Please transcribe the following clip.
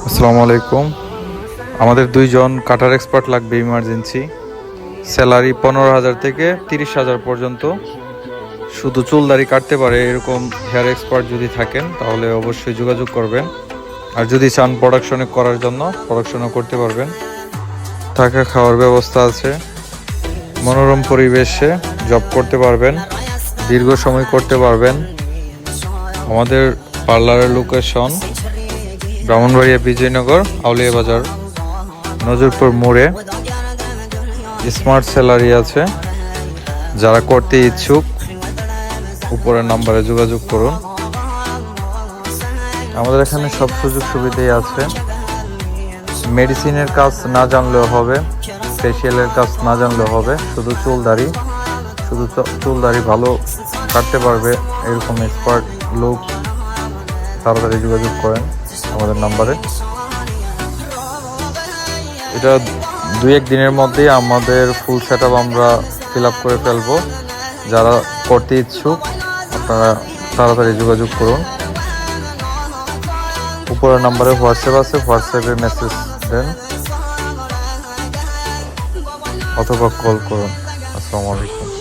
আসসালামু আলাইকুম। আমাদের দুইজন কাটার এক্সপার্ট লাগবে ইমার্জেন্সি। স্যালারি 15,000 থেকে 30,000 পর্যন্ত। শুধু চুল দাড়ি কাটতে পারে এরকম হেয়ার এক্সপার্ট যদি থাকেন তাহলে অবশ্যই যোগাযোগ করবেন। আর যদি চান প্রোডাকশনে করার জন্য প্রোডাকশনও করতে পারবেন। থাকা খাওয়ার ব্যবস্থা আছে। মনোরম পরিবেশে জব করতে পারবেন, দীর্ঘ সময় করতে পারবেন। আমাদের পার্লারের লোকেশন ব্রাহ্মণবাড়িয়া, বিজয়নগর, আউলিয়া বাজার, নজরপুর মোড়ে। স্মার্ট স্যালারি আছে। যারা করতে ইচ্ছুক উপরের নাম্বারে যোগাযোগ করুন। আমাদের এখানে সব সুযোগ সুবিধাই আছে। মেডিসিনের কাজ না জানলেও হবে, ফেসিয়ালের কাজ না জানলেও হবে। শুধু চুল দাড়ি ভালো কাটতে পারবে এরকম এক্সপার্ট লোক তাড়াতাড়ি যোগাযোগ করেন আমাদের নাম্বারে। এটা 2-1 দিনের মধ্যেই আমাদের ফুল সেট আপ আমরা ফিল আপ করে ফেলবো। যারা করতে ইচ্ছুক আপনারা তাড়াতাড়ি যোগাযোগ করুন। উপরের নাম্বারে হোয়াটসঅ্যাপ আছে, হোয়াটসঅ্যাপে মেসেজ দেন অথবা কল করুন। আসসালামু আলাইকুম।